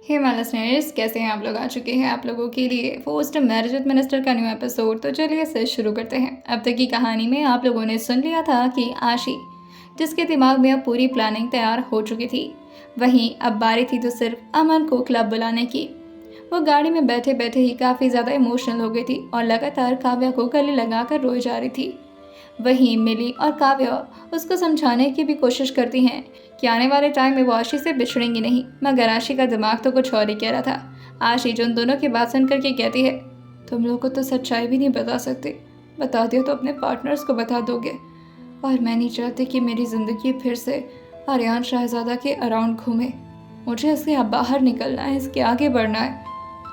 Hey my listeners, कैसे हैं आप लोग। आ चुके हैं आप लोगों के लिए पोस्ट मैरिज मिनिस्टर का न्यू एपिसोड। तो चलिए इसे शुरू करते हैं। अब तक की कहानी में आप लोगों ने सुन लिया था कि आशी, जिसके दिमाग में अब पूरी प्लानिंग तैयार हो चुकी थी, वहीं अब बारी थी तो सिर्फ अमन को क्लब बुलाने की। वो गाड़ी में बैठे बैठे ही काफ़ी ज़्यादा इमोशनल हो गई थी और लगातार काव्या को गले लगाकर रोई जा रही थी। वहीं मिली और काव्या उसको समझाने की भी कोशिश करती हैं कि आने वाले टाइम में वो आशी से बिछड़ेंगी नहीं, मगर आशी का दिमाग तो कुछ और ही कह रहा था। आशी जो उन दोनों की बात सुन करके कहती है, तुम लोग को तो सच्चाई भी नहीं बता सकते, बता दिया तो अपने पार्टनर्स को बता दोगे, और मैं नहीं चाहती कि मेरी ज़िंदगी फिर से आर्यन शाहज़ादा के अराउंड घूमे। मुझे इससे अब बाहर निकलना है, इसके आगे बढ़ना है।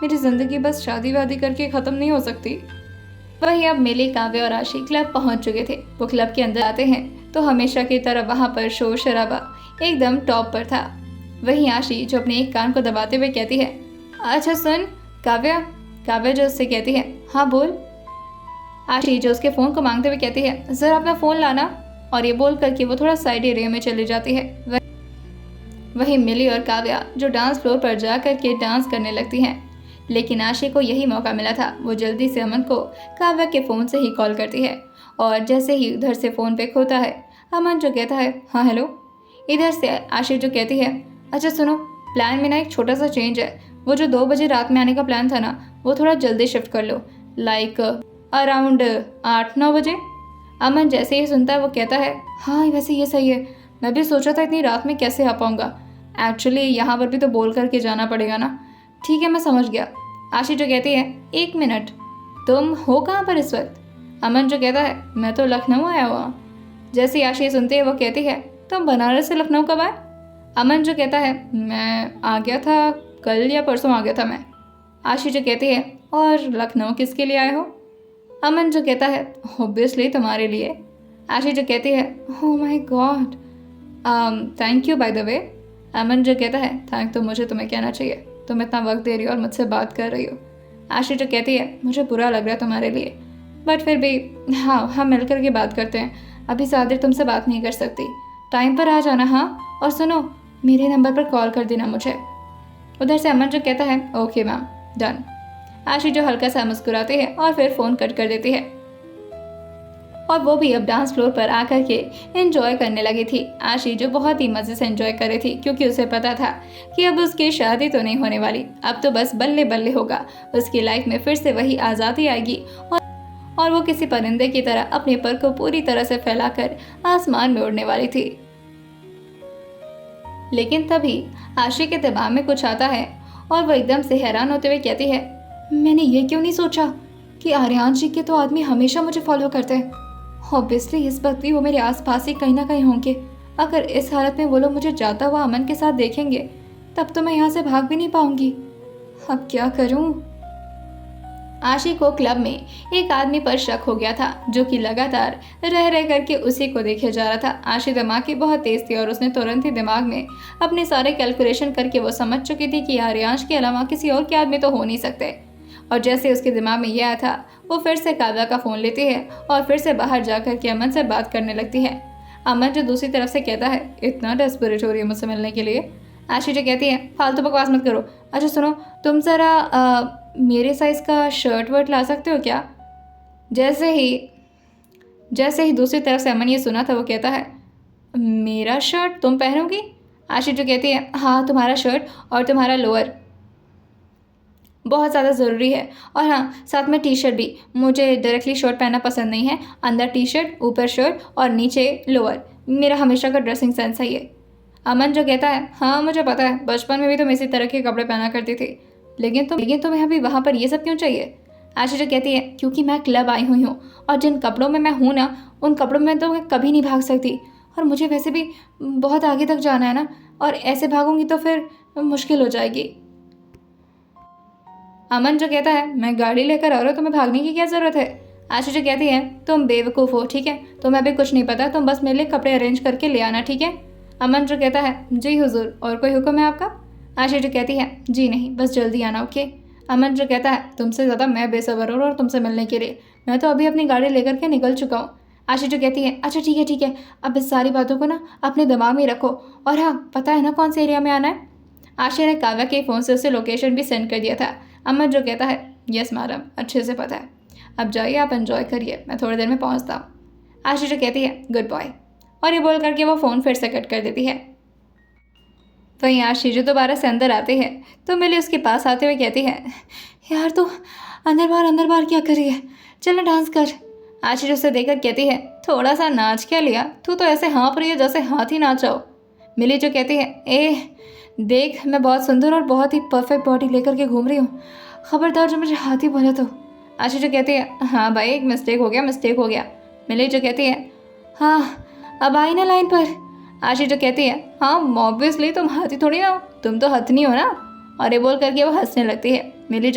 मेरी ज़िंदगी बस शादी वादी करके ख़त्म नहीं हो सकती। वहीं अब मिली, काव्या और आशी क्लब पहुंच चुके थे। वो क्लब के अंदर आते हैं तो हमेशा की तरह वहां पर शोर शराबा एकदम टॉप पर था। वहीं आशी जो अपने एक कान को दबाते हुए कहती है, अच्छा सुन काव्या। काव्या जो उससे कहती है, हाँ बोल। आशी जो उसके फ़ोन को मांगते हुए कहती है, ज़रा अपना फ़ोन लाना। और ये बोल करके वो थोड़ा साइड एरिया में चली जाती है। वहीं मिली और काव्या जो डांस फ्लोर पर जा करके डांस करने लगती हैं। लेकिन आशी को यही मौका मिला था। वो जल्दी से अमन को काव्या के फ़ोन से ही कॉल करती है और जैसे ही उधर से फ़ोन पे खोता है, अमन जो कहता है, हाँ हेलो। इधर से आशी जो कहती है, अच्छा सुनो, प्लान में ना एक छोटा सा चेंज है। वो जो 2 बजे रात में आने का प्लान था ना, वो थोड़ा जल्दी शिफ्ट कर लो, लाइक अराउंड 8-9 बजे। अमन जैसे ही सुनता है वो कहता है, हाँ वैसे ये सही है, मैं भी सोचा था इतनी रात में कैसे आ पाऊँगा। एक्चुअली यहाँ पर भी तो बोल करके जाना पड़ेगा ना। ठीक है मैं समझ गया। आशी जो कहती है, 1 मिनट, तुम हो कहाँ पर इस वक्त। अमन जो कहता है, मैं तो लखनऊ आया हुआ। जैसे आशी सुनती है वो कहती है, तुम बनारस से लखनऊ कब आए। अमन जो कहता है, मैं आ गया था कल या परसों आ गया था मैं। आशी जो कहती है, और लखनऊ किसके लिए आए हो। अमन जो कहता है, ऑब्वियसली तुम्हारे लिए। आशी जो कहती है, oh my god, thank you by the way. Aman जो कहता है, थैंक तो मुझे तुम्हें कहना चाहिए, तुम इतना वक्त दे रही हो और मुझसे बात कर रही हो। आशी जो कहती है, मुझे बुरा लग रहा है तुम्हारे लिए, बट फिर भी हाँ हम मिल कर के बात करते हैं। अभी ज़्यादा देर तुमसे बात नहीं कर सकती, टाइम पर आ जाना। हाँ और सुनो, मेरे नंबर पर कॉल कर देना मुझे। उधर से अमन जो कहता है, ओके मैम, डन। आशी जो हल्का सा मुस्कुराती है और फिर फ़ोन कट कर देती है और वो भी अब डांस फ्लोर पर आकर के एंजॉय करने लगी थी। आशी जो बहुत ही मज़े से एंजॉय कर रही थी, क्योंकि उसे पता था कि अब उसकी शादी तो नहीं होने वाली, अब तो बस बल्ले बल्ले होगा। उसकी लाइफ में फिर से वही आज़ादी आएगी और वो किसी परिंदे की तरह अपने पर को पूरी तरह से फैलाकर आसमान में उड़ने वाली थी। लेकिन तभी आशी के दिमाग में कुछ आता है और वो एकदम से हैरान होते हुए कहती है, मैंने ये क्यों नहीं सोचा कि आर्यन जी के तो आदमी हमेशा मुझे फॉलो करते हैं। ऑब्वियसली इस वक्त भी वो मेरे आसपास ही कहीं ना कहीं होंगे। अगर इस हालत में वो लोग मुझे जाता हुआ अमन के साथ देखेंगे, तब तो मैं यहाँ से भाग भी नहीं पाऊंगी। अब क्या करूँ। आशी को क्लब में एक आदमी पर शक हो गया था, जो कि लगातार रह रह करके उसी को देखे जा रहा था। आशी दिमाग की बहुत तेज थी और उसने तुरंत ही दिमाग में अपने सारे कैलकुलेशन करके वो समझ चुकी थी कि आर्यांश के अलावा किसी और के आदमी तो हो नहीं सकते। और जैसे उसके दिमाग में यह आया था, वो फिर से काव्या का फ़ोन लेती है और फिर से बाहर जाकर के अमन से बात करने लगती है। अमन जो दूसरी तरफ से कहता है, इतना डेस्परेट हो रही है मुझसे मिलने के लिए। आशी जो कहती है, फालतू बकवास मत करो। अच्छा सुनो, तुम ज़रा मेरे साइज़ का शर्ट वर्ट ला सकते हो क्या। जैसे ही दूसरी तरफ से अमन ये सुना था, वो कहता है, मेरा शर्ट तुम पहनोगी। आशी जो कहती है, हाँ तुम्हारा शर्ट और तुम्हारा लोअर बहुत ज़्यादा ज़रूरी है, और हाँ साथ में टी शर्ट भी। मुझे डायरेक्टली शर्ट पहनना पसंद नहीं है, अंदर टी शर्ट, ऊपर शर्ट और नीचे लोअर, मेरा हमेशा का ड्रेसिंग सेंस है ये। अमन जो कहता है, हाँ मुझे पता है, बचपन में भी तुम इसी तरह के कपड़े पहना करती थी, लेकिन तुम्हें अभी वहाँ पर ये सब क्यों चाहिए। आशी जो कहती है, क्योंकि मैं क्लब आई हुई हूँ और जिन कपड़ों में मैं हूँ ना, उन कपड़ों में तो मैं कभी नहीं भाग सकती, और मुझे वैसे भी बहुत आगे तक जाना है ना, और ऐसे भागूंगी तो फिर मुश्किल हो जाएगी। अमन जो कहता है, मैं गाड़ी लेकर आ रहा हूँ, तुम्हें भागने की क्या ज़रूरत है। आशी जो कहती है, तुम बेवकूफ़ हो, ठीक है, तुम्हें अभी कुछ नहीं पता, तुम बस मेरे लिए कपड़े अरेंज करके ले आना, ठीक है। अमन जो कहता है, जी हुजूर, और कोई हुक्म है आपका। आशी जो कहती है, जी नहीं, बस जल्दी आना, ओके। अमन जो कहता है, तुमसे ज़्यादा मैं बेसब्र हूँ और तुमसे मिलने के लिए, मैं तो अभी अपनी गाड़ी लेकर के निकल चुका हूँ। आशी जो कहती है, अच्छा ठीक है, अब इस सारी बातों को ना अपने दिमाग में रखो, और हाँ पता है ना कौन से एरिया में आना है। आशी ने काव्या के फ़ोन से उसे लोकेशन भी सेंड कर दिया था। अमन जो कहता है, यस मैडम, अच्छे से पता है, अब जाइए आप एंजॉय करिए, मैं थोड़ी देर में पहुंचता हूँ। आशी जो कहती है, गुड बॉय, और ये बोल करके वो फ़ोन फिर से कट कर देती है। वहीं आशी जो दोबारा से अंदर आते हैं तो मिली उसके पास आते हुए कहती है, यार तू अंदर बाहर क्या कर रही है, चल ना डांस कर। आशी उसे देखकर कहती है, थोड़ा सा नाच क्या लिया, तू तो ऐसे हाँप रही है जैसे हाथी नाचाओ। मिली जो कहती है, देख मैं बहुत सुंदर और बहुत ही परफेक्ट बॉडी लेकर के घूम रही हूँ, खबरदार जो मुझे हाथी बोले तो। आशी जो कहती है, हाँ भाई एक मिस्टेक हो गया। मिली जो कहती है, हाँ अब आई ना लाइन पर। आशी जो कहती है, हाँ ऑब्वियसली तुम हाथी थोड़ी ना हो, तुम तो हथनी हो ना। और ये बोल करके वो हंसने लगती है। मिली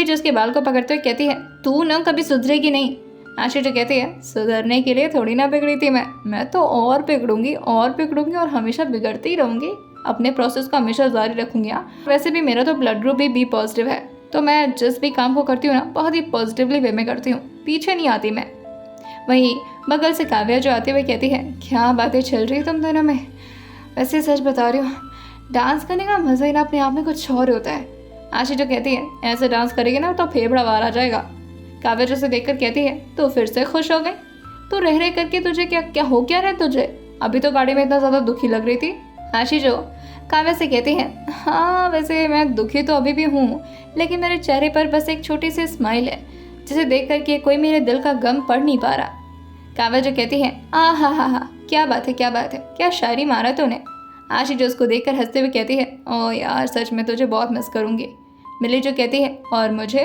जो उसके बाल को पकड़ते हुए कहती है, तू ना कभी सुधरेगी नहीं। आशी जो कहती है, सुधरने के लिए थोड़ी ना बिगड़ी थी मैं तो और बिगड़ूंगी और हमेशा बिगड़ती ही रहूंगी, अपने प्रोसेस को हमेशा जारी रखूंगी। वैसे भी मेरा तो ब्लड ग्रुप भी बी पॉजिटिव है, तो मैं जिस भी काम को करती हूँ ना बहुत ही पॉजिटिवली वे में करती हूँ, पीछे नहीं आती मैं। वहीं बगल से काव्या जो आते हुए कहती है, क्या बातें चल रही तुम दोनों में, वैसे सच बता रही हो, डांस करने का मज़ा ही ना अपने आप में कुछ और होता है। आशी जो कहती है, ऐसे डांस करेगी ना तो फेफड़ा बाहर आ जाएगा। काव्या जो उसे देखकर कहती है, तो फिर से खुश हो गई, तो रह करके तुझे क्या हो क्या रहा है तुझे, अभी तो गाड़ी में इतना ज़्यादा दुखी लग रही थी। आशी जो काव्या से कहती है, हाँ वैसे मैं दुखी तो अभी भी हूँ, लेकिन मेरे चेहरे पर बस एक छोटी सी स्माइल है जिसे देख करके कोई मेरे दिल का गम पढ़ नहीं पा रहा। काव्या जो कहती है, हा, क्या बात है, क्या शायरी मारा तूने। आशी जो उसको देखकर हंसते हुए कहती है, ओ यार सच में तुझे बहुत मिस करूँगी। मिली जो कहती है, और मुझे।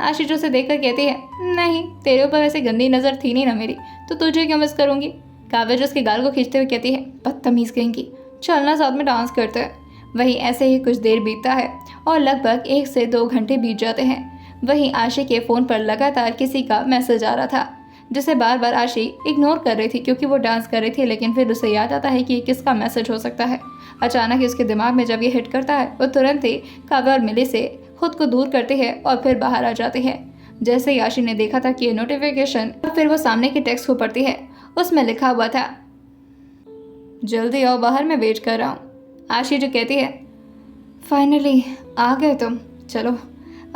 आशी जो उसे देखकर कहती है, नहीं तेरे ऊपर वैसे गंदी नज़र थी नहीं ना मेरी, तो तुझे क्यों मिस करूँगी। काव्या जो उसके गाल को खींचते हुए कहती है, बदतमीज़ कहेंगी, चलना साथ में डांस करते हैं। वहीं ऐसे ही कुछ देर बीतता है और लगभग 1 से 2 घंटे बीत जाते हैं। वहीं आशी के फ़ोन पर लगातार किसी का मैसेज आ रहा था जिसे बार बार आशी इग्नोर कर रही थी क्योंकि वो डांस कर रही थी, लेकिन फिर उसे याद आता है कि ये किसका मैसेज हो सकता है। अचानक ही उसके दिमाग में जब ये हिट करता है वो तुरंत ही काव्या और मिली से खुद को दूर करती है और फिर बाहर आ जाती है। जैसे ही आशी ने देखा था कि ये नोटिफिकेशन, और फिर वो सामने के टेक्स्ट को पढ़ती है, उसमें लिखा हुआ था, जल्दी आओ बाहर, मैं वेट कर रहा हूँ। आशी जो कहती है, फाइनली आ गए तुम, चलो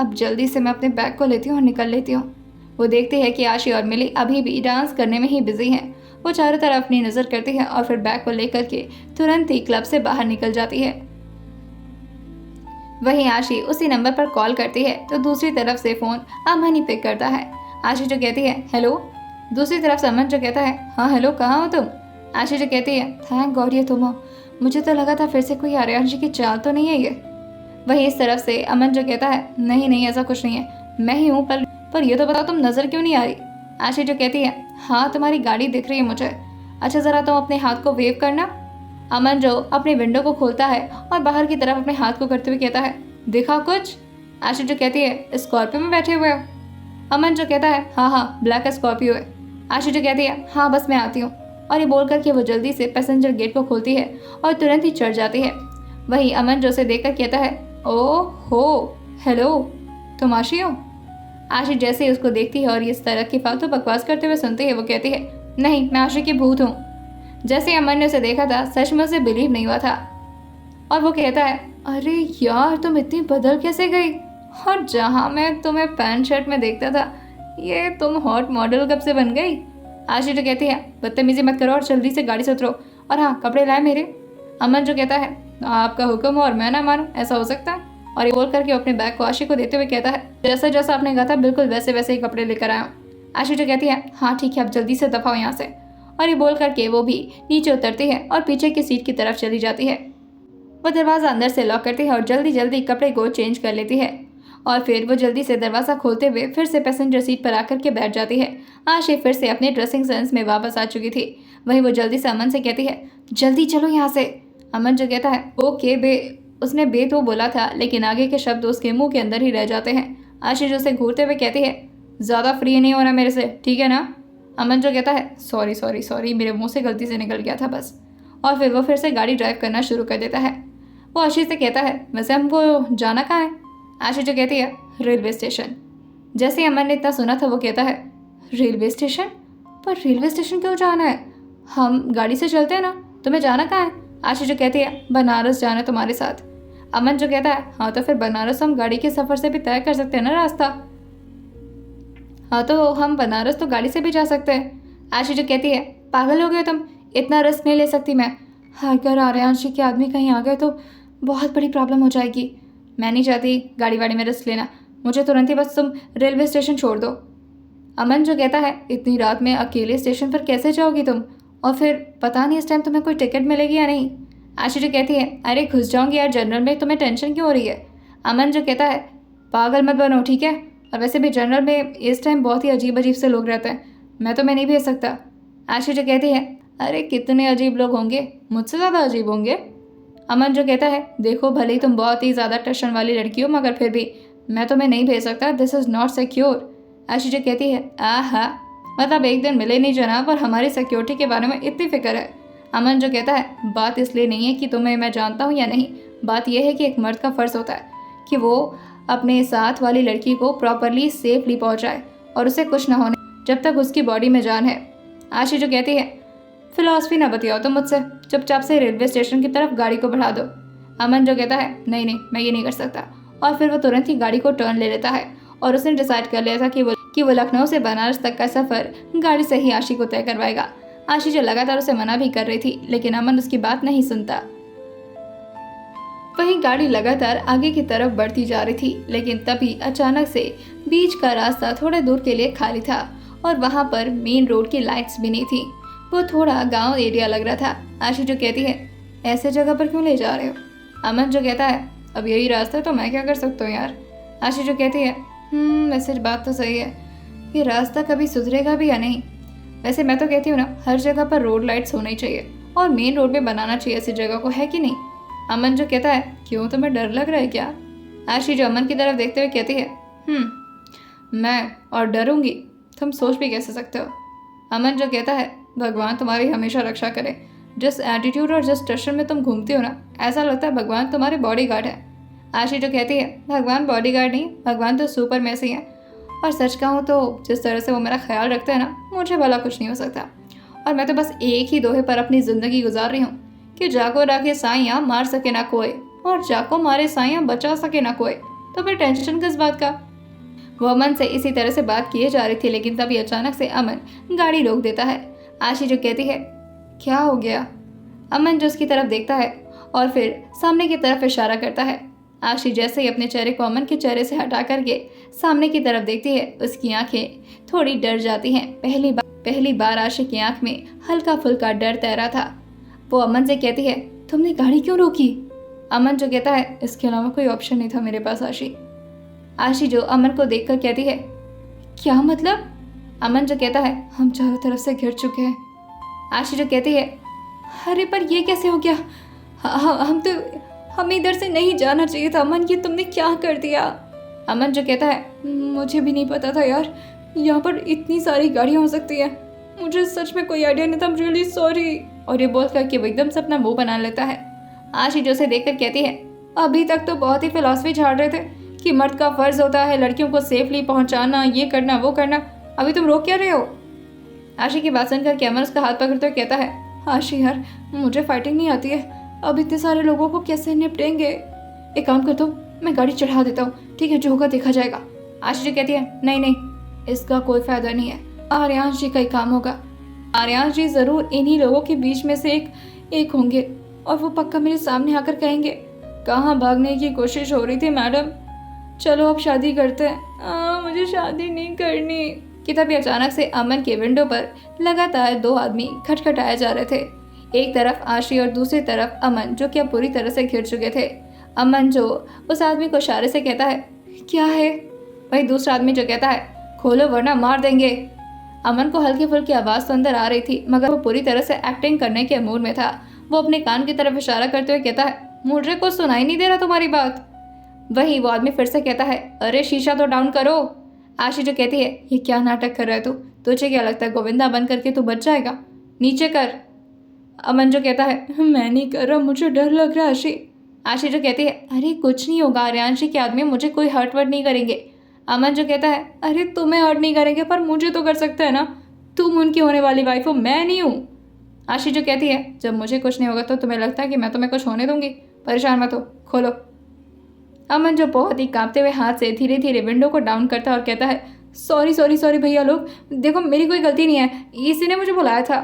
अब जल्दी से मैं अपने बैग को लेती हूँ और निकल लेती हूँ। वो देखती है कि आशी और मिली अभी भी डांस करने में ही बिजी हैं। वो चारों तरफ अपनी नज़र करती है और फिर बैग को लेकर के तुरंत ही क्लब से बाहर निकल जाती है। वहीं आशी उसी नंबर पर कॉल करती है तो दूसरी तरफ से फ़ोन अमन ही पिक करता है। आशी जो कहती है, हेलो। दूसरी तरफ से अमन जो कहता है, हाँ हेलो, कहाँ हो तुम। आशी जो कहती है, थैंक गॉड ये तुम हो, मुझे तो लगा था फिर से कोई आर्यन जी की चाल तो नहीं है ये। वहीं इस तरफ से अमन जो कहता है, नहीं ऐसा कुछ नहीं है, मैं ही हूँ, पर ये तो बताओ तुम नज़र क्यों नहीं आ रही। आशी जो कहती है, हाँ तुम्हारी गाड़ी दिख रही है मुझे, अच्छा ज़रा तुम अपने हाथ को वेव करना। अमन जो अपनी विंडो को खोलता है और बाहर की तरफ अपने हाथ को करते हुए कहता है, दिखा कुछ। आशी जो कहती है, स्कॉर्पियो में बैठे हुए हो। अमन जो कहता है, हाँ ब्लैक स्कॉर्पियो है। आशी जो कहती है, हाँ बस मैं आती हूँ, और ये बोल करके वो जल्दी से पैसेंजर गेट को खोलती है और तुरंत ही चढ़ जाती है। वहीं अमन जो उसे देखकर कहता है, ओ हो हेलो, तुम आशी हो। आशी जैसे ही उसको देखती है और इस तरह की फालतू बकवास करते हुए सुनती है, वो कहती है, नहीं मैं आशी की भूत हूँ। जैसे ही अमन ने उसे देखा था सच में उसे बिलीव नहीं हुआ था और वो कहता है, अरे यार तुम इतनी बदल कैसे गई, और जहाँ मैं तुम्हें पैंट शर्ट में देखता था ये तुम हॉट मॉडल कब से बन गई। आशी जो कहती है, बदतमीजी मत करो और जल्दी से गाड़ी से उतरो, और हाँ कपड़े लाए मेरे। अमन जो कहता है, आपका हुक्म हो और मैं ना मानूं, ऐसा हो सकता है। और ये बोल करके अपने बैग को आशी को देते हुए कहता है, जैसा जैसा आपने कहा था बिल्कुल वैसे वैसे ही कपड़े लेकर आया हूँ। आशी जो कहती है, हाँ ठीक है, अब जल्दी से दफाओ यहाँ से। और ये बोल करके वो भी नीचे उतरती है और पीछे की सीट की तरफ चली जाती है। वो दरवाज़ा अंदर से लॉक करती है और जल्दी जल्दी कपड़े को चेंज कर लेती है और फिर वो जल्दी से दरवाज़ा खोलते हुए फिर से पैसेंजर सीट पर आकर के बैठ जाती है। आशी फिर से अपने ड्रेसिंग सेंस में वापस आ चुकी थी। वहीं वो जल्दी से अमन से कहती है, जल्दी चलो यहाँ से। अमन जो कहता है, ओके बे। उसने बे तो बोला था लेकिन आगे के शब्द उसके मुंह के अंदर ही रह जाते हैं। आशी जो उसे घूरते हुए कहती है, ज़्यादा फ्री नहीं होना मेरे से, ठीक है ना। अमन जो कहता है, सॉरी मेरे मुंह से गलती से निकल गया था बस। और फिर वो फिर से गाड़ी ड्राइव करना शुरू कर देता है। वो आशी से कहता है, वैसे हमको जाना कहाँ है। आशी जो कहती है, रेलवे स्टेशन। जैसे ही अमन ने इतना सुना था वो कहता है, रेलवे स्टेशन? पर रेलवे स्टेशन क्यों जाना है, हम गाड़ी से चलते हैं ना, तुम्हें जाना कहाँ है। आशी जो कहती है बनारस जाना है तुम्हारे साथ। अमन जो कहता है हाँ तो फिर बनारस हम गाड़ी के सफ़र से भी तय कर सकते हैं ना रास्ता। हाँ तो हम बनारस तो गाड़ी से भी जा सकते हैं। आशी जो कहती है पागल हो गए तुम, इतना रिस्क नहीं ले सकती मैं। हाँ अगर आर्यांशी के आदमी कहीं आ गए तो बहुत बड़ी प्रॉब्लम हो जाएगी। मैं नहीं चाहती गाड़ी वाड़ी में रिस्क लेना, मुझे तुरंत ही बस तुम रेलवे स्टेशन छोड़ दो। अमन जो कहता है इतनी रात में अकेले स्टेशन पर कैसे जाओगी तुम, और फिर पता नहीं इस टाइम तुम्हें कोई टिकट मिलेगी या नहीं। आशी जो कहती है अरे घुस जाऊंगी यार जनरल में, तुम्हें टेंशन क्यों हो रही है। अमन जो कहता है पागल मत बनो ठीक है, और वैसे भी जनरल में इस टाइम बहुत ही अजीब अजीब से लोग रहते हैं, मैं तुम्हें नहीं भेज सकता। आशी जो कहती है अरे कितने अजीब लोग होंगे, मुझसे ज़्यादा अजीब होंगे। अमन जो कहता है देखो भले ही तुम बहुत ही ज़्यादा टशन वाली लड़की हो मगर फिर भी मैं तुम्हें नहीं भेज सकता, दिस इज़ नॉट सिक्योर। आशी जो कहती है आहा मतलब एक दिन मिले नहीं जनाब और हमारी सिक्योरिटी के बारे में इतनी फिक्र है। अमन जो कहता है बात इसलिए नहीं है कि तुम्हें मैं जानता हूँ या नहीं, बात यह है कि एक मर्द का फ़र्ज़ होता है कि वो अपने साथ वाली लड़की को प्रॉपरली सेफली पहुँचाए और उसे कुछ ना होने जब तक उसकी बॉडी में जान है। आशी जो कहती है फिलॉसफी ना बतियाओ तो मुझसे, चुपचाप से रेलवे स्टेशन की तरफ गाड़ी को बढ़ा दो। अमन जो कहता है नहीं नहीं मैं ये नहीं कर सकता, और फिर वो तुरंत ही गाड़ी को टर्न ले लेता है और उसने डिसाइड कर लिया था कि वो लखनऊ से बनारस तक का सफ़र गाड़ी से ही आशी को तय करवाएगा। आशी जो लगातार उसे मना भी कर रही थी लेकिन अमन उसकी बात नहीं सुनता। वहीं गाड़ी लगातार आगे की तरफ बढ़ती जा रही थी लेकिन तभी अचानक से बीच का रास्ता थोड़े दूर के लिए खाली था और वहां पर मेन रोड की लाइट्स भी नहीं थी, वो थोड़ा गांव एरिया लग रहा था। आशी जो कहती है ऐसे जगह पर क्यों ले जा रहे हो। अमन जो कहता है अब यही रास्ता है तो मैं क्या कर सकता हूँ यार। आशी जो कहती है वैसे बात तो सही है, ये रास्ता कभी सुधरेगा भी या नहीं। वैसे मैं तो कहती हूँ ना हर जगह पर रोड लाइट्स होनी चाहिए और मेन रोड में बनाना चाहिए ऐसी जगह को, है कि नहीं। अमन जो कहता है क्यों तुम्हें डर लग रहा है क्या। आशी जो अमन की तरफ देखते हुए कहती है मैं और डरूंगी, तुम सोच भी कैसे सकते हो। अमन जो कहता है भगवान तुम्हारी हमेशा रक्षा करे, जिस एटीट्यूड और जिस टशन में तुम घूमती हो ना ऐसा लगता है भगवान तुम्हारे बॉडीगार्ड है। आशी जो कहती है भगवान बॉडीगार्ड नहीं, भगवान तो सुपर मैसी हैं, और सच कहूँ तो जिस तरह से वो मेरा ख्याल रखते हैं ना मुझे भला कुछ नहीं हो सकता, और मैं तो बस एक ही दोहे पर अपनी ज़िंदगी गुजार रही हूँ कि जाको राखे साइयाँ मार सके ना कोई, और जाको मारे साइयाँ बचा सके ना कोई, तो फिर टेंशन किस बात का। वो अमन से इसी तरह से बात किए जा रही थी लेकिन तभी अचानक से अमन गाड़ी रोक देता है। आशी जो कहती है क्या हो गया। अमन जो उसकी तरफ देखता है और फिर सामने की तरफ इशारा करता है। आशी जैसे ही अपने चेहरे को अमन के चेहरे से हटा करके सामने की तरफ देखती है उसकी आंखें थोड़ी डर जाती हैं। पहली बार आशी की आंख में हल्का फुल्का डर तैरा था। वो अमन से कहती है तुमने गाड़ी क्यों रोकी। अमन जो कहता है इसके अलावा कोई ऑप्शन नहीं था मेरे पास आशी। आशी जो अमन को देखकर कहती है क्या मतलब। अमन जो कहता है हम चारों तरफ से घिर चुके हैं। आशी जो कहती है अरे पर ये कैसे हो गया, हमें इधर से नहीं जाना चाहिए था अमन, ये तुमने क्या कर दिया। अमन जो कहता है मुझे भी नहीं पता था यार, यहाँ पर इतनी सारी गाड़ियाँ हो सकती हैं, मुझे सच में कोई आइडिया नहीं था, रियली सॉरी। और ये बोल करके वो एकदम से अपना मुंह बना लेता है। आशी जो उसे देखकर कहती है अभी तक तो बहुत ही फिलॉसफी झाड़ रहे थे कि मर्द का फर्ज होता है लड़कियों को सेफली पहुँचाना, ये करना वो करना, अभी तुम रोक क्या रहे हो। आशी की बात सुनकर के अमन उसका हाथ पकड़ते हुए कहता है आशी यार मुझे फाइटिंग नहीं आती है, अब इतने सारे लोगों को कैसे निपटेंगे, एक काम करता हूँ मैं गाड़ी चढ़ा देता हूँ, ठीक है जो होगा देखा जाएगा। आशी जी कहती है नहीं नहीं इसका कोई फायदा नहीं है, आर्यांश जी का ही काम होगा, आर्यांश जी ज़रूर इन्हीं लोगों के बीच में से एक होंगे और वो पक्का मेरे सामने आकर कहेंगे कहाँ भागने की कोशिश हो रही थी मैडम, चलो अब शादी करते हैं। मुझे शादी नहीं करनी। कि तभी अचानक से अमन के विंडो पर लगातार दो आदमी खटखटाए जा रहे थे, एक तरफ आशी और दूसरी तरफ अमन जो कि अब पूरी तरह से घिर चुके थे। अमन जो उस आदमी को इशारे से कहता है क्या है, वही दूसरा आदमी जो कहता है खोलो वरना मार देंगे। अमन को हल्की फुल्की आवाज़ तो अंदर आ रही थी मगर वो पूरी तरह से एक्टिंग करने के मूड में था। वो अपने कान की तरफ इशारा करते हुए कहता है मुझे कुछ सुनाई नहीं दे रहा तुम्हारी बात। वही वो आदमी फिर से कहता है अरे शीशा तो डाउन करो। आशी जो कहती है ये क्या नाटक कर रहा है तू, तुझे क्या लगता है गोविंदा बन करके तू बच जाएगा, नीचे कर। अमन जो कहता है मैं नहीं कर रहा, मुझे डर लग रहा है आशी। आशी जो कहती है अरे कुछ नहीं होगा, आर्यांशी के आदमी मुझे कोई हर्ट वर्ट नहीं करेंगे। अमन जो कहता है अरे तुम्हें हर्ट नहीं करेंगे पर मुझे तो कर सकता है ना, तुम उनकी होने वाली वाइफ हो, मैं नहीं हूँ। आशी जो कहती है, जब मुझे कुछ नहीं होगा तो तुम्हें लगता है कि मैं तुम्हें कुछ होने दूंगी? परेशान मत हो, खोलो। अमन जो बहुत ही कांपते हुए हाथ से धीरे धीरे विंडो को डाउन करता है और कहता है, सॉरी सॉरी सॉरी भैया लोग, देखो मेरी कोई गलती नहीं है, इसी ने मुझे बुलाया था,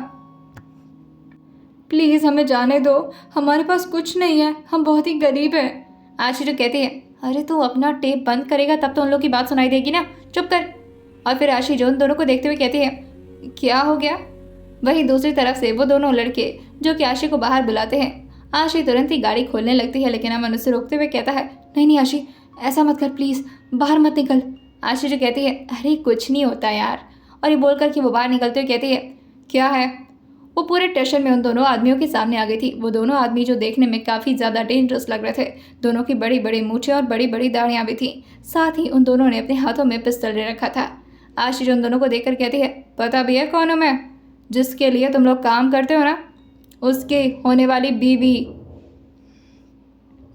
प्लीज़ हमें जाने दो, हमारे पास कुछ नहीं है, हम बहुत ही गरीब हैं। आशी जो कहती है, अरे तू अपना टेप बंद करेगा तब तो उन लोग की बात सुनाई देगी ना, चुप कर। और फिर आशी जो उन दोनों को देखते हुए कहती है, क्या हो गया? वहीं दूसरी तरफ से वो दोनों लड़के जो कि आशी को बाहर बुलाते हैं। आशी तुरंत ही गाड़ी खोलने लगती है, लेकिन अमन उसे रोकते हुए कहता है, नहीं नहीं आशी, ऐसा मत कर प्लीज़, बाहर मत निकल। आशी जो कहती है, अरे कुछ नहीं होता यार। और ये बोलकर कि वो बाहर निकलते हुए कहती है, क्या है? वो पूरे टेंशन में उन दोनों आदमियों के सामने आ गई थी। वो दोनों आदमी जो देखने में काफ़ी ज़्यादा डेंजरस लग रहे थे। दोनों की बड़ी बड़ी मूछें और बड़ी बड़ी दाढ़ियाँ भी थी। साथ ही उन दोनों ने अपने हाथों में पिस्टल ले रखा था। आशीष उन दोनों को देखकर कहती है, पता भी है कौन हूँ मैं? जिसके लिए तुम लोग काम करते हो ना, उसकी होने वाली बीवी।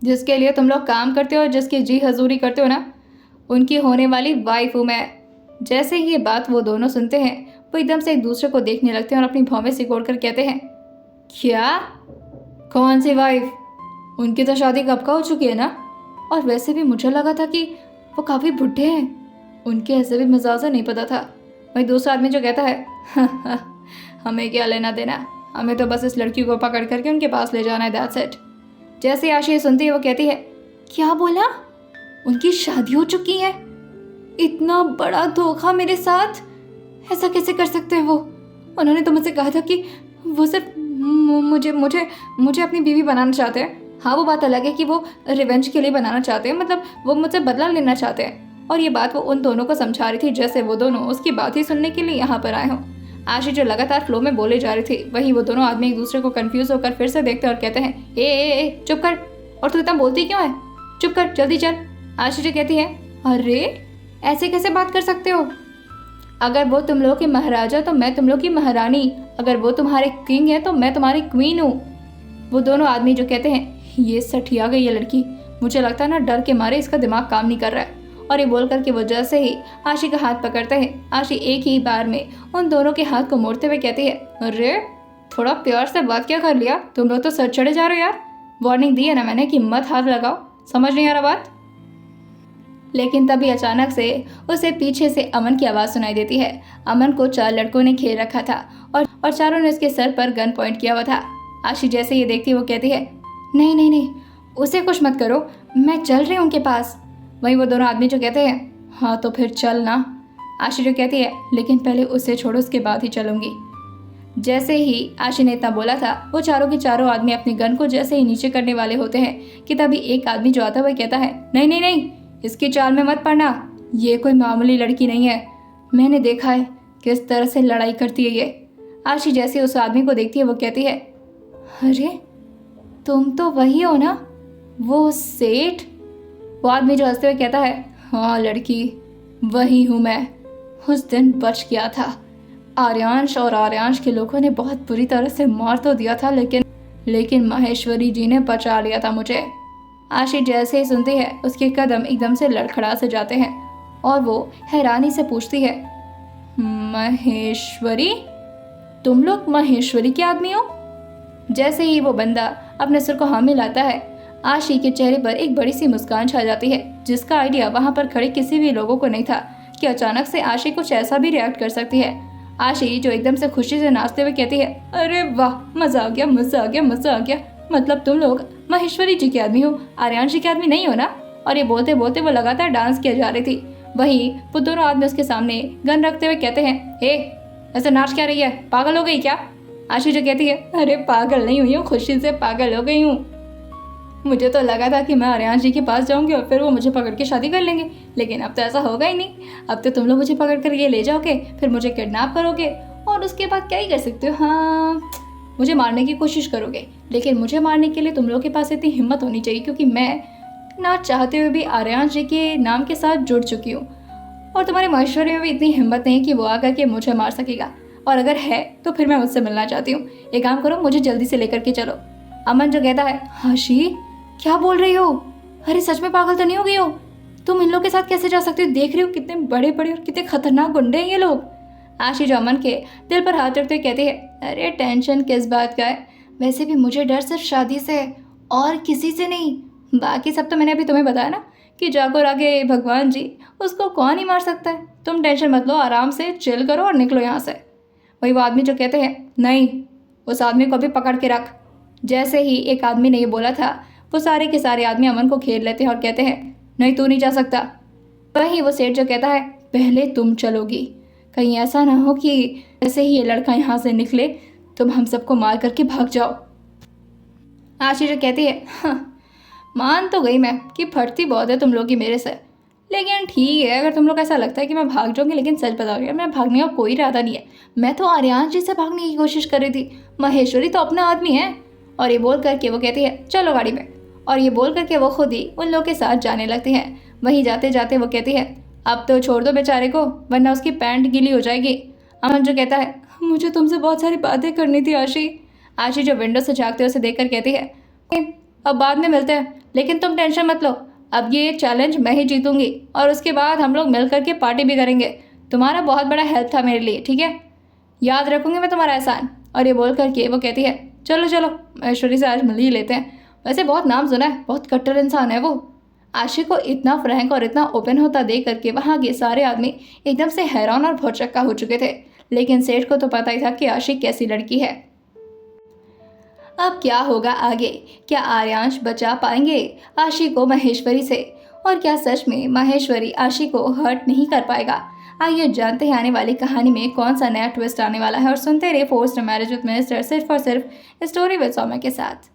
जिसके लिए तुम लोग काम करते हो, जिसकी जी हजूरी करते हो ना, उनकी होने वाली वाइफ हूँ मैं। जैसे ही ये बात वो दोनों सुनते हैं, वो एकदम से एक दूसरे को देखने लगते हैं और अपनी भौवें सिकोड़ कर कहते हैं, क्या? कौन सी वाइफ? उनकी तो शादी कब का हो चुकी है ना, और वैसे भी मुझे लगा था कि वो काफ़ी बुढ़े हैं, उनके ऐसे भी मिजाज नहीं पता था। वही दूसरा आदमी जो कहता है, हमें क्या लेना देना, हमें तो बस इस लड़की को पकड़ करके उनके पास ले जाना है, दैट्स इट। जैसे आशी सुनती है वो कहती है, क्या बोला? उनकी शादी हो चुकी है? इतना बड़ा धोखा मेरे साथ, ऐसा कैसे कर सकते हैं वो? उन्होंने तो मुझसे कहा था कि वो सिर्फ मुझे अपनी बीवी बनाना चाहते हैं। हाँ वो बात अलग है कि वो रिवेंज के लिए बनाना चाहते हैं, मतलब वो मुझसे बदला लेना चाहते हैं। और ये बात वो उन दोनों को समझा रही थी, जैसे वो दोनों उसकी बात ही सुनने के लिए यहाँ पर आए हों। आशी जो लगातार फ्लो में बोले जा रही थी, वहीं वो दोनों आदमी एक दूसरे को कंफ्यूज होकर फिर से देखते और कहते हैं, ए चुप कर, और तू इतना बोलती क्यों है? चुप कर, जल्दी चल। आशी जो कहती है, अरे ऐसे कैसे बात कर सकते हो? अगर वो तुम लोग के महाराजा तो मैं तुम लोग की महारानी, अगर वो तुम्हारे किंग है तो मैं तुम्हारी क्वीन हूँ। वो दोनों आदमी जो कहते हैं, ये सठिया गई ये लड़की, मुझे लगता है ना डर के मारे इसका दिमाग काम नहीं कर रहा है। और ये बोल करके वो जैसे ही आशी का हाथ पकड़ते हैं, आशी एक ही बार में उन दोनों के हाथ को मोड़ते हुए कहती है, अरे थोड़ा प्यार से बात क्या कर लिया, तुम लोग तो सर चढ़े जा रहे हो यार। वार्निंग दी है ना मैंने कि मत हाथ लगाओ, समझ नहीं आ रहा बात? लेकिन तभी अचानक से उसे पीछे से अमन की आवाज़ सुनाई देती है। अमन को 4 लड़कों ने घेर रखा था और चारों ने उसके सर पर गन पॉइंट किया हुआ था। आशी जैसे ये देखती है वो कहती है, नहीं नहीं नहीं, उसे कुछ मत करो, मैं चल रही हूँ उनके पास। वहीं वो दोनों आदमी जो कहते हैं, हाँ तो फिर चल ना। आशी जो कहती है, लेकिन पहले उसे छोड़ो, उसके बाद ही चलूँगी। जैसे ही आशी ने इतना बोला था, वो चारों के चारों आदमी अपनी गन को जैसे ही नीचे करने वाले होते हैं कि तभी एक आदमी जो आता है वह कहता है, नहीं नहीं नहीं, इसकी चाल में मत पड़ना, ये कोई मामूली लड़की नहीं है, मैंने देखा है किस तरह से लड़ाई करती है ये। आशी जैसे उस आदमी को देखती है वो कहती है, अरे तुम तो वही हो ना, वो सेठ? वो आदमी जो हंसते हुए कहता है, हाँ लड़की वही हूँ मैं, उस दिन बच गया था। आर्यांश और आर्यांश के लोगों ने बहुत बुरी तरह से मार तो दिया था, लेकिन माहेश्वरी जी ने बचा लिया था मुझे। आशी जैसे ही सुनती है उसके कदम एकदम से लड़खड़ा से जाते हैं और वो हैरानी से पूछती है, महेश्वरी? तुम लोग महेश्वरी के आदमी हो? जैसे ही वो बंदा अपने सिर को हाँ मिलाता है, आशी के चेहरे पर एक बड़ी सी मुस्कान छा जाती है, जिसका आइडिया वहाँ पर खड़े किसी भी लोगों को नहीं था कि अचानक से आशी कुछ ऐसा भी रिएक्ट कर सकती है। आशी जो एकदम से खुशी से नाचते हुए कहती है, अरे वाह, मज़ा आ गया मज़ा आ गया मज़ा आ गया, मतलब तुम लोग महेश्वरी जी के आदमी हो, आर्यांश जी के आदमी नहीं हो ना? और ये बोलते बोलते वो लगातार डांस किया जा रही थी। वहीं वो दोनों आदमी उसके सामने गन रखते हुए कहते हैं, हे ऐसे नाच क्या रही है, पागल हो गई क्या? आशी जो कहती है, अरे पागल नहीं हुई हूँ, खुशी से पागल हो गई हूँ। मुझे तो लगा था कि मैं आर्यांश जी के पास जाऊंगी और फिर वो मुझे पकड़ के शादी कर लेंगे, लेकिन अब तो ऐसा होगा ही नहीं। अब तो तुम लोग मुझे पकड़ कर ये ले जाओगे, फिर मुझे किडनैप करोगे और उसके बाद क्या ही कर सकते हो, हाँ मुझे मारने की कोशिश करोगे। लेकिन मुझे मारने के लिए तुम लोग के पास इतनी हिम्मत होनी चाहिए, क्योंकि मैं ना चाहते हुए भी आर्यांश जी के नाम के साथ जुड़ चुकी हूँ और तुम्हारे महेश्वरी में भी इतनी हिम्मत नहीं कि वो आकर के मुझे मार सकेगा, और अगर है तो फिर मैं उससे मिलना चाहती हूँ। एक काम करो, मुझे जल्दी से लेकर के चलो। अमन जो कहता है, आशी क्या बोल रही हो? अरे सच में पागल तो नहीं हो गई हो? तुम इन लोग के साथ कैसे जा सकती हो? देख रही हो कितने बड़े बड़े और कितने खतरनाक गुंडे हैं ये लोग। आशी जो अमन के दिल पर हाथ रखते हुए कहती है, अरे टेंशन किस बात का है? वैसे भी मुझे डर सिर्फ शादी से है और किसी से नहीं। बाकी सब तो मैंने अभी तुम्हें बताया ना कि जाकर आगे भगवान जी, उसको कौन ही मार सकता है। तुम टेंशन मत लो, आराम से चिल करो और निकलो यहाँ से। वही वो आदमी जो कहते हैं नहीं, उस आदमी को भी पकड़ के रख। जैसे ही एक आदमी ने ये बोला था, वो सारे के सारे आदमी अमन को घेर लेते हैं और कहते हैं नहीं, तू नहीं जा सकता। वहीं वो सेठ जो कहता है पहले तुम चलोगी, कहीं ऐसा ना हो कि जैसे ही ये लड़का यहाँ से निकले तुम हम सबको मार करके भाग जाओ। आशी जो कहती है हाँ, मान तो गई मैं कि फटती बहुत है तुम लोग की मेरे से, लेकिन ठीक है अगर तुम लोग ऐसा लगता है कि मैं भाग जाऊंगी, लेकिन सच बताओगे मैं भागने का कोई इरादा नहीं है। मैं तो आर्यान जी से भागने की कोशिश कर रही थी, महेश्वरी तो अपना आदमी है। और ये बोल करके वो कहती है चलो गाड़ी में, और ये बोल करके वो खुद ही उन लोग के साथ जाने लगती है। वहीं जाते जाते वो कहती है अब तो छोड़ दो बेचारे को, वरना उसकी पैंट गीली हो जाएगी। अमन जो कहता है मुझे तुमसे बहुत सारी बातें करनी थी आशी। आशी जो विंडो से झाँकते उसे देख कर कहती है अब बाद में मिलते हैं, लेकिन तुम टेंशन मत लो, अब ये चैलेंज मैं ही जीतूंगी और उसके बाद हम लोग मिल करके पार्टी भी करेंगे। तुम्हारा बहुत बड़ा हेल्प था मेरे लिए, ठीक है, याद रखूंगी मैं तुम्हारा एहसान। और ये बोल करके वो कहती है चलो चलो ऐश्वर्या से आज मिल ही लेते हैं, वैसे बहुत नाम सुना है, बहुत कट्टर इंसान है वो। आशिक को इतना फ्रैंक और इतना ओपन होता देख करके वहाँ के सारे आदमी एकदम से हैरान और भौचक्का हो चुके थे, लेकिन सेठ को तो पता ही था कि आशिक कैसी लड़की है। अब क्या होगा आगे? क्या आर्यांश बचा पाएंगे आशी को महेश्वरी से, और क्या सच में महेश्वरी आशी को हर्ट नहीं कर पाएगा? आइए जानते हैं आने वाली कहानी में कौन सा नया ट्विस्ट आने वाला है, और सुनते रहिए फोर्स्ड मैरिज विद मिनिस्टर सिर्फ और सिर्फ स्टोरी विद सौम्या के साथ।